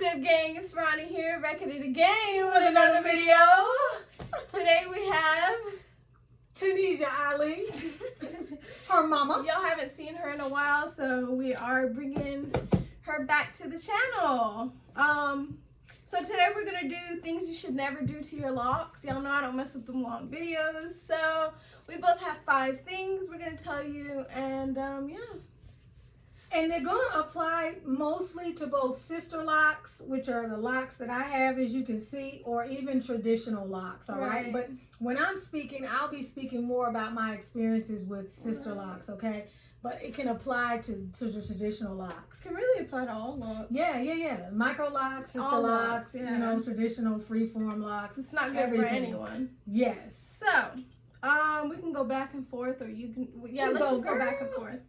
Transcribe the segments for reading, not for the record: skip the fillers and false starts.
good, gang? It's Ronnie here, back at it again with another video. Today we have Tunisia Ali, her mama. Y'all haven't seen her in a while, so we are bringing her back to the channel. So today we're gonna do things you should never do to your locks. Y'all know I don't mess with them long videos, so we both have 5 things we're gonna tell you, and yeah. And they're going to apply mostly to both sister locks, which are the locks that I have, as you can see, or even traditional locks, all right? But when I'm speaking, I'll be speaking more about my experiences with sister locks, okay? But it can apply to the traditional locks. It can really apply to all locks. Yeah. Micro locks, sister locks, you know, traditional freeform locks. It's not good for anyone. Yes. So, we can go back and forth, or you can, let's just go back and forth.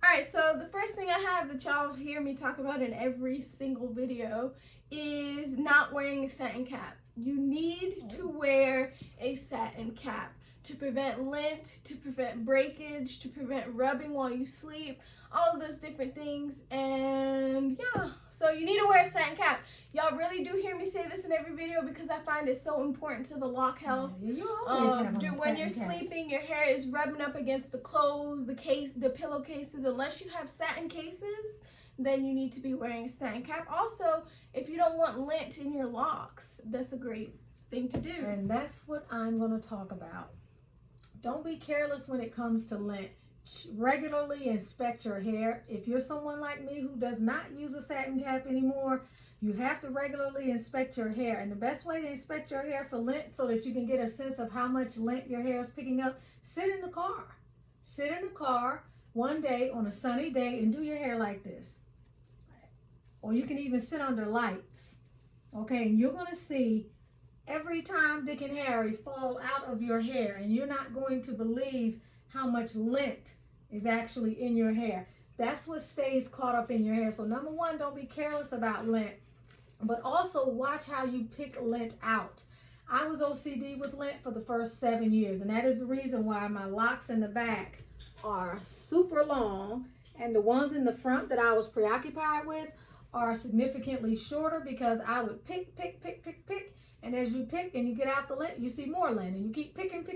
Alright, so the first thing I have that y'all hear me talk about in every single video is not wearing a satin cap. You need to wear a satin cap to prevent lint, to prevent breakage, to prevent rubbing while you sleep, all of those different things. And yeah, so you need to wear a satin cap. Y'all really do hear me say this in every video because I find it so important to the lock health. When you're sleeping, your hair is rubbing up against the clothes, the pillowcases. Unless you have satin cases, then you need to be wearing a satin cap. Also, if you don't want lint in your locks, that's a great thing to do. And that's what I'm going to talk about. Don't be careless when it comes to lint. Regularly inspect your hair. If you're someone like me who does not use a satin cap anymore, you have to regularly inspect your hair. And the best way to inspect your hair for lint so that you can get a sense of how much lint your hair is picking up, sit in the car. Sit in the car one day on a sunny day and do your hair like this. Or you can even sit under lights. Okay, and you're going to see every time Dick and Harry fall out of your hair, and you're not going to believe how much lint is actually in your hair. That's what stays caught up in your hair. So number 1, don't be careless about lint, but also watch how you pick lint out. I was OCD with lint for the first 7 years, and that is the reason why my locks in the back are super long, and the ones in the front that I was preoccupied with are significantly shorter, because I would pick, and as you pick and you get out the lint, you see more lint, and you keep picking,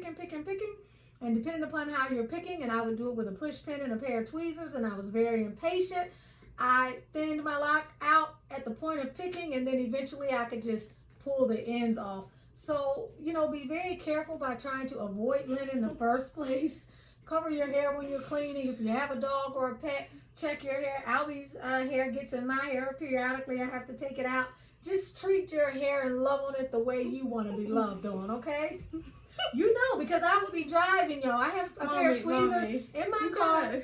and depending upon how you're picking, and I would do it with a push pin and a pair of tweezers, and I was very impatient. I thinned my lock out at the point of picking, and then eventually I could just pull the ends off. So, you know, be very careful by trying to avoid lint in the first place. Cover your hair when you're cleaning. If you have a dog or a pet, check your hair. Albie's hair gets in my hair periodically. I have to take it out. Just treat your hair and love on it the way you want to be loved on, okay? You know, because I would be driving, y'all. I have a pair of tweezers in my car.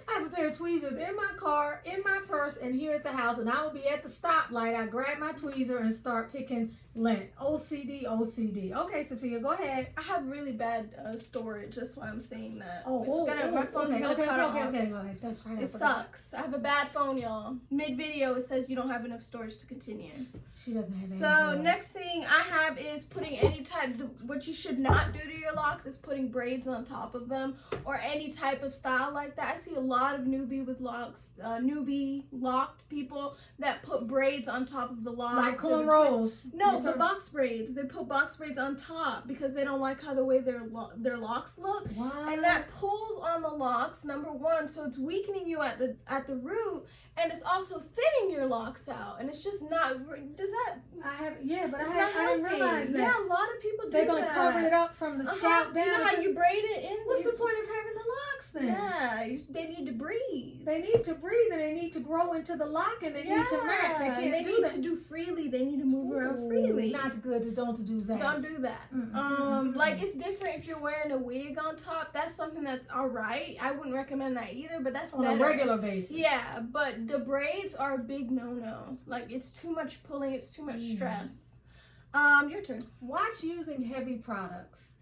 I have a pair of tweezers in my car, in my purse, and here at the house. And I would be at the stoplight. I grab my tweezer and start picking lint. OCD. Okay, Sophia, go ahead. I have really bad storage. That's why I'm saying that. My phone's gonna cut off. Okay, go ahead. That's right. It sucks. I have a bad phone, y'all. Mid-video, it says you don't have enough storage to continue. She doesn't have any. So next thing I have is putting any type. What you should not do to your locks is putting braids on top of them or any type of style like that. I see a lot of newbie locked people that put braids on top of the locks. Like cornrows. No, the box braids. They put box braids on top because they don't like how the way their locks look. What? And that pulls on the locks, number 1, so it's weakening you at the root, and it's also thinning your locks out, and it's just not. Does that? I didn't realize that. Yeah, a lot of people do. They're gonna cover it up from the scalp down. You know how you braid it in? What's the point of having the locks then? Yeah, they need to breathe. They need to breathe, and they need to grow into the lock, and they need to mat. They can't do that. They need to do freely. They need to move around freely. Not good. Don't do that. Don't do that. Like, it's different if you're wearing a wig on top. That's something that's all right. I wouldn't recommend that either, but that's on better. A regular basis. Yeah, but the braids are a big no-no. Like, it's too much pulling. It's too much stress. Your turn. Watch using heavy products.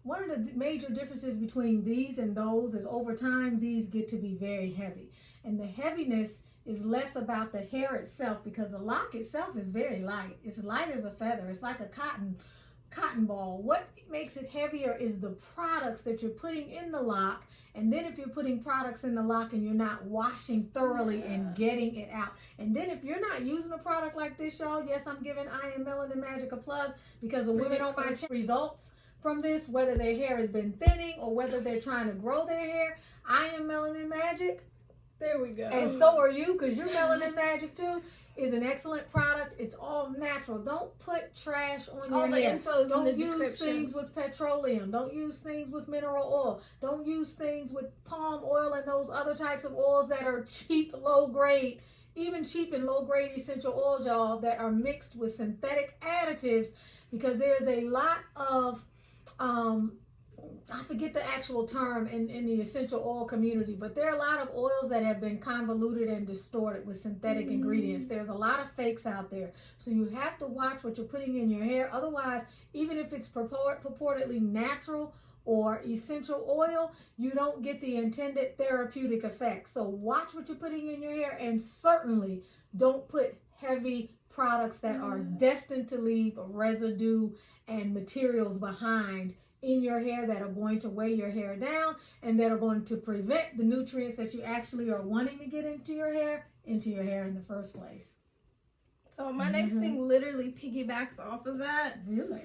One of the major differences between these and those is over time, these get to be very heavy. And the heaviness is less about the hair itself, because the lock itself is very light. It's light as a feather. It's like a cotton cotton ball. What makes it heavier is the products that you're putting in the lock. And then if you're putting products in the lock and you're not washing thoroughly and getting it out. And then if you're not using a product like this, y'all, yes, I'm giving I Am Melanin Magic a plug, because the women on my channel results from this, whether their hair has been thinning or whether they're trying to grow their hair. I Am Melanin Magic. There we go. And so are you, because you're Melanin Magic too. Is an excellent product. It's all natural. Don't put trash on your hair. Don't use things with petroleum. Don't use things with mineral oil. Don't use things with palm oil and those other types of oils that are cheap, low grade. Even cheap and low grade essential oils, y'all, that are mixed with synthetic additives, because there's a lot of I forget the actual term in the essential oil community, but there are a lot of oils that have been convoluted and distorted with synthetic ingredients. There's a lot of fakes out there. So you have to watch what you're putting in your hair. Otherwise, even if it's purportedly natural or essential oil, you don't get the intended therapeutic effect. So watch what you're putting in your hair, and certainly don't put heavy products that are destined to leave a residue and materials behind in your hair that are going to weigh your hair down and that are going to prevent the nutrients that you actually are wanting to get into your hair in the first place. So my next thing literally piggybacks off of that. Really?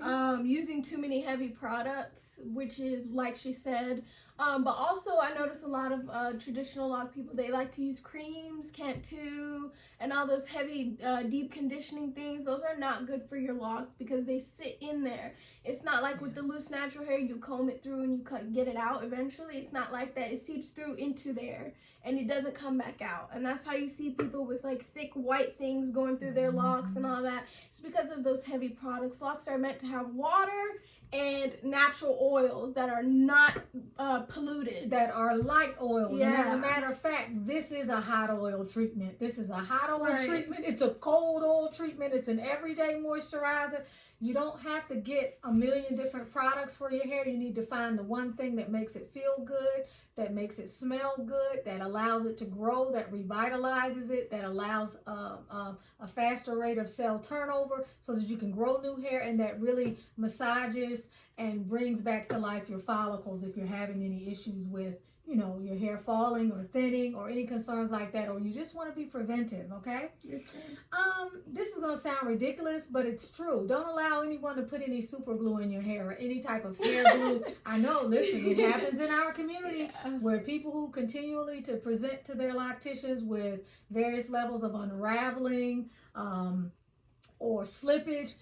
Using too many heavy products, which is like she said. But also I notice a lot of traditional lock people, they like to use creams, Cantu, and all those heavy deep conditioning things. Those are not good for your locks because they sit in there. It's not like with the loose natural hair, you comb it through and you get it out eventually. It's not like that. It seeps through into there and it doesn't come back out. And that's how you see people with like thick white things going through their locks and all that. It's because of those heavy products. Locks are meant to have water and natural oils that are not polluted, that are light oils. And as a matter of fact, this is a hot oil treatment. This is a hot oil treatment. It's a cold oil treatment. It's an everyday moisturizer. You don't have to get a million different products for your hair. You need to find the one thing that makes it feel good, that makes it smell good, that allows it to grow, that revitalizes it, that allows a faster rate of cell turnover so that you can grow new hair, and that really massages and brings back to life your follicles if you're having any issues with, you know, your hair falling or thinning or any concerns like that, or you just want to be preventive, okay? This is going to sound ridiculous, but it's true. Don't allow anyone to put any super glue in your hair or any type of hair glue. I know, listen, it happens in our community where people who continually to present to their locticians with various levels of unraveling or slippage,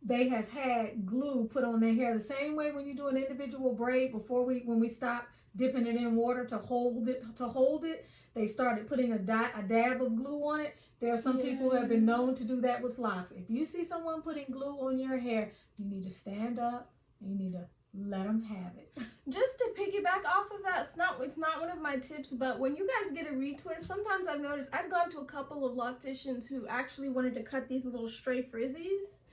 they have had glue put on their hair the same way when you do an individual braid when we stop dipping it in water to hold it, they started putting a dab of glue on it. There are some people who have been known to do that with locks. If you see someone putting glue on your hair, you need to stand up and you need to let them have it. Just to piggyback off of that, it's not one of my tips, but when you guys get a retwist, sometimes I've noticed, I've gone to a couple of locticians who actually wanted to cut these little stray frizzies,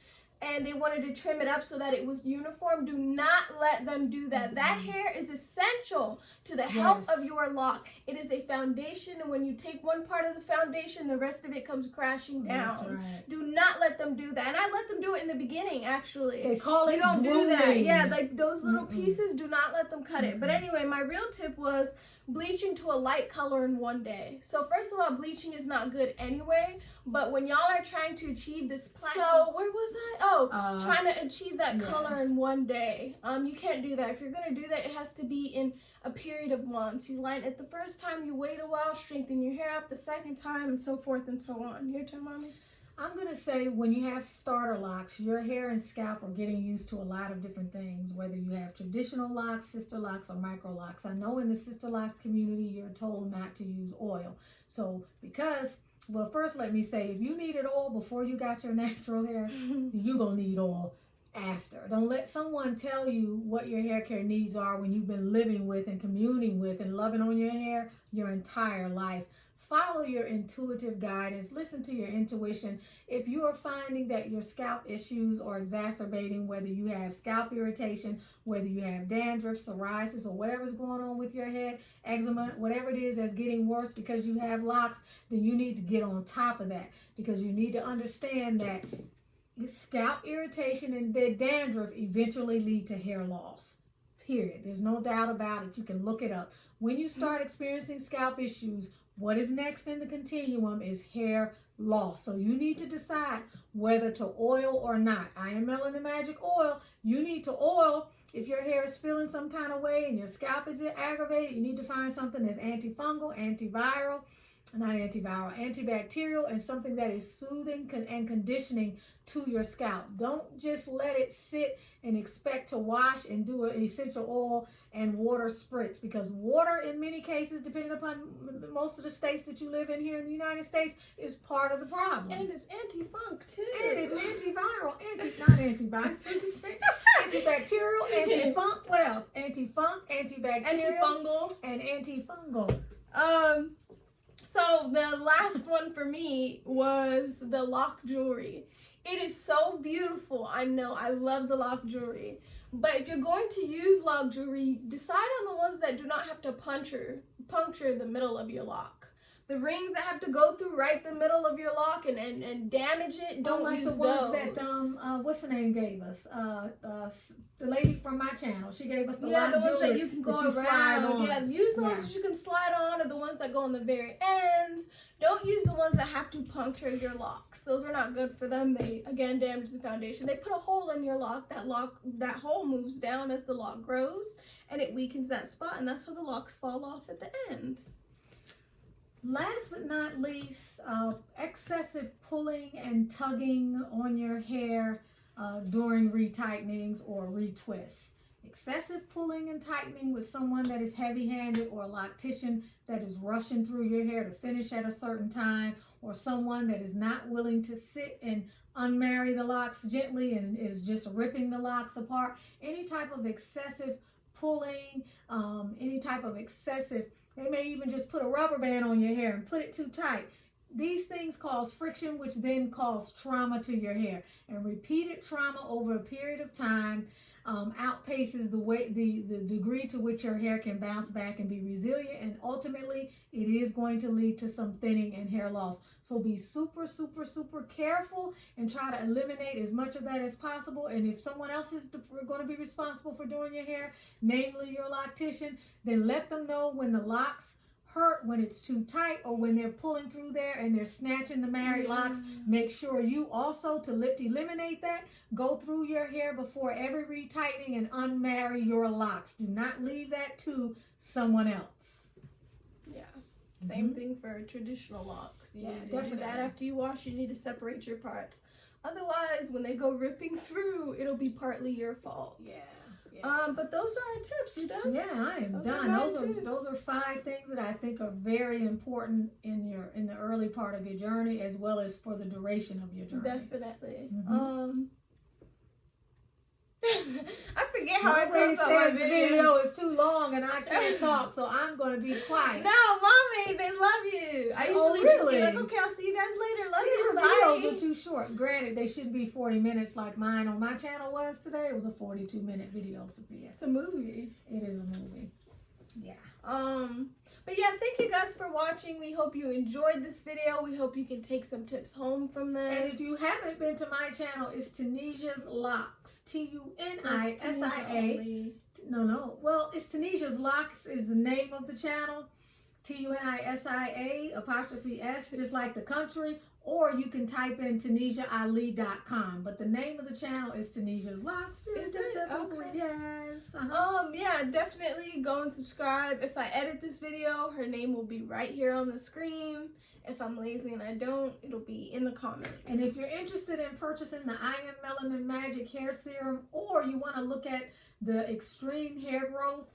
and they wanted to trim it up so that it was uniform. Do not let them do that. That hair is essential to the health of your lock. It is a foundation, and when you take one part of the foundation, the rest of it comes crashing down. That's right. Do not let them do that. And I let them do it in the beginning, actually. They call it don't grooming. do that. Yeah, like those little pieces, do not let them cut it. But anyway, my real tip was bleaching to a light color in one day. So first of all, bleaching is not good anyway, but when y'all are trying to achieve this platinum, so where was I? Oh, trying to achieve that color in one day. You can't do that. If you're gonna do that, it has to be in a period of months. You line it the first time, you wait a while, strengthen your hair up the second time, and so forth and so on. Your turn, Mommy. I'm going to say when you have starter locks, your hair and scalp are getting used to a lot of different things, whether you have traditional locks, sister locks, or micro locks. I know in the sister locks community, you're told not to use oil. So well, first let me say, if you needed oil before you got your natural hair, you're going to need oil after. Don't let someone tell you what your hair care needs are when you've been living with and communing with and loving on your hair your entire life. Follow your intuitive guidance. Listen to your intuition. If you are finding that your scalp issues are exacerbating, whether you have scalp irritation, whether you have dandruff, psoriasis, or whatever's going on with your head, eczema, whatever it is that's getting worse because you have locks, then you need to get on top of that, because you need to understand that scalp irritation and dead dandruff eventually lead to hair loss. Period. There's no doubt about it. You can look it up. When you start experiencing scalp issues, what is next in the continuum is hair loss. So you need to decide whether to oil or not. I Am Melanin Magic Oil. You need to oil if your hair is feeling some kind of way and your scalp is aggravated. You need to find something that's antifungal, antibacterial, and something that is soothing and conditioning to your scalp. Don't just let it sit and expect to wash and do an essential oil and water spritz, because water in many cases, depending upon most of the states that you live in here in the United States, is part of the problem. And it's anti-funk too. And it's antiviral, antibacterial, anti-funk, what else? Anti-funk, antibacterial, Antifungal. and antifungal. So the last one for me was the lock jewelry. It is so beautiful. I know, I love the lock jewelry. But if you're going to use lock jewelry, decide on the ones that do not have to puncture the middle of your lock. The rings that have to go through right the middle of your lock and damage it, don't like use the ones those. That what's her name gave us? The lady from my channel. She gave us the lock ones that you can go around. Yeah, use the ones Yeah. that you can slide on, or the ones that go on the very ends. Don't use the ones that have to puncture your locks. Those are not good for them. They again damage the foundation. They put a hole in your lock. That hole moves down as the lock grows, and it weakens that spot, and that's how the locks fall off at the ends. Last but not least, excessive pulling and tugging on your hair during retightenings or retwists. Excessive pulling and tightening with someone that is heavy-handed, or a loctician that is rushing through your hair to finish at a certain time, or someone that is not willing to sit and unmarry the locks gently and is just ripping the locks apart. Any type of excessive pulling, any type of excessive, they may even just put a rubber band on your hair and put it too tight. These things cause friction, which then cause trauma to your hair. And repeated trauma over a period of time outpaces the degree to which your hair can bounce back and be resilient. And ultimately, it is going to lead to some thinning and hair loss. So be super, super, super careful and try to eliminate as much of that as possible. And if someone else is going to be responsible for doing your hair, namely your loctician, then let them know when the locks hurt, when it's too tight, or when they're pulling through there and they're snatching the married locks. Make sure you also, to eliminate that, go through your hair before every retightening and unmarry your locks. Do not leave that to someone else. Yeah. Same thing for traditional locks. You need to do that after you wash. You need to separate your parts. Otherwise, when they go ripping through, it'll be partly your fault. Yeah. But those are our tips. You done? Yeah, I am done. Those are 5 things that I think are very important in the early part of your journey, as well as for the duration of your journey. Definitely. I forget how I post on my the video is too long and I can't talk, so I'm going to be quiet. No, Mommy, they love you. I usually just be like, okay, I'll see you guys later. Love you. Your videos are too short. Granted, they shouldn't be 40 minutes like mine on my channel was today. It was a 42-minute video, Sophia. It's a movie. It is a movie. Yeah. But yeah, thank you guys for watching. We hope you enjoyed this video. We hope you can take some tips home from this. And if you haven't been to my channel, it's Tunisia's Locs. Tunisia. No. Well, it's Tunisia's Locs is the name of the channel. Tunisia'', just like the country. Or you can type in TunisiaAli.com. But the name of the channel is Tunisia's Locs. Is it? Okay. Yes. Yeah, definitely go and subscribe. If I edit this video, her name will be right here on the screen. If I'm lazy and I don't, it'll be in the comments. And if you're interested in purchasing the I Am Melanin Magic Hair Serum, or you want to look at the extreme hair growth,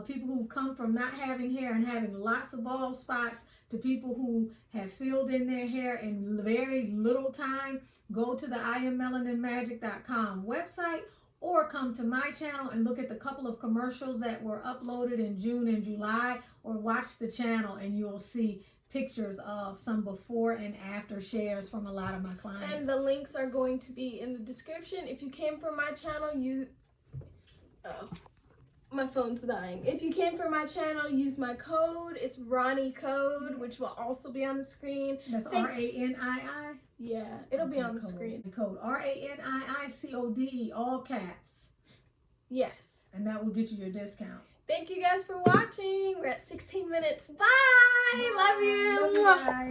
people who've come from not having hair and having lots of bald spots, to people who have filled in their hair in very little time, go to the IamMelaninMagic.com website, or come to my channel and look at the couple of commercials that were uploaded in June and July, or watch the channel and you'll see pictures of some before and after shares from a lot of my clients. And the links are going to be in the description. If you came from my channel, my phone's dying. If you came from my channel, use my code. It's Ronnie code, which will also be on the screen. That's RANII. Yeah, it'll be on the code. screen. The code RANIICODE, all caps. Yes. And that will get you your discount. Thank you guys for watching. We're at 16 minutes. Bye. Love you. Love you guys.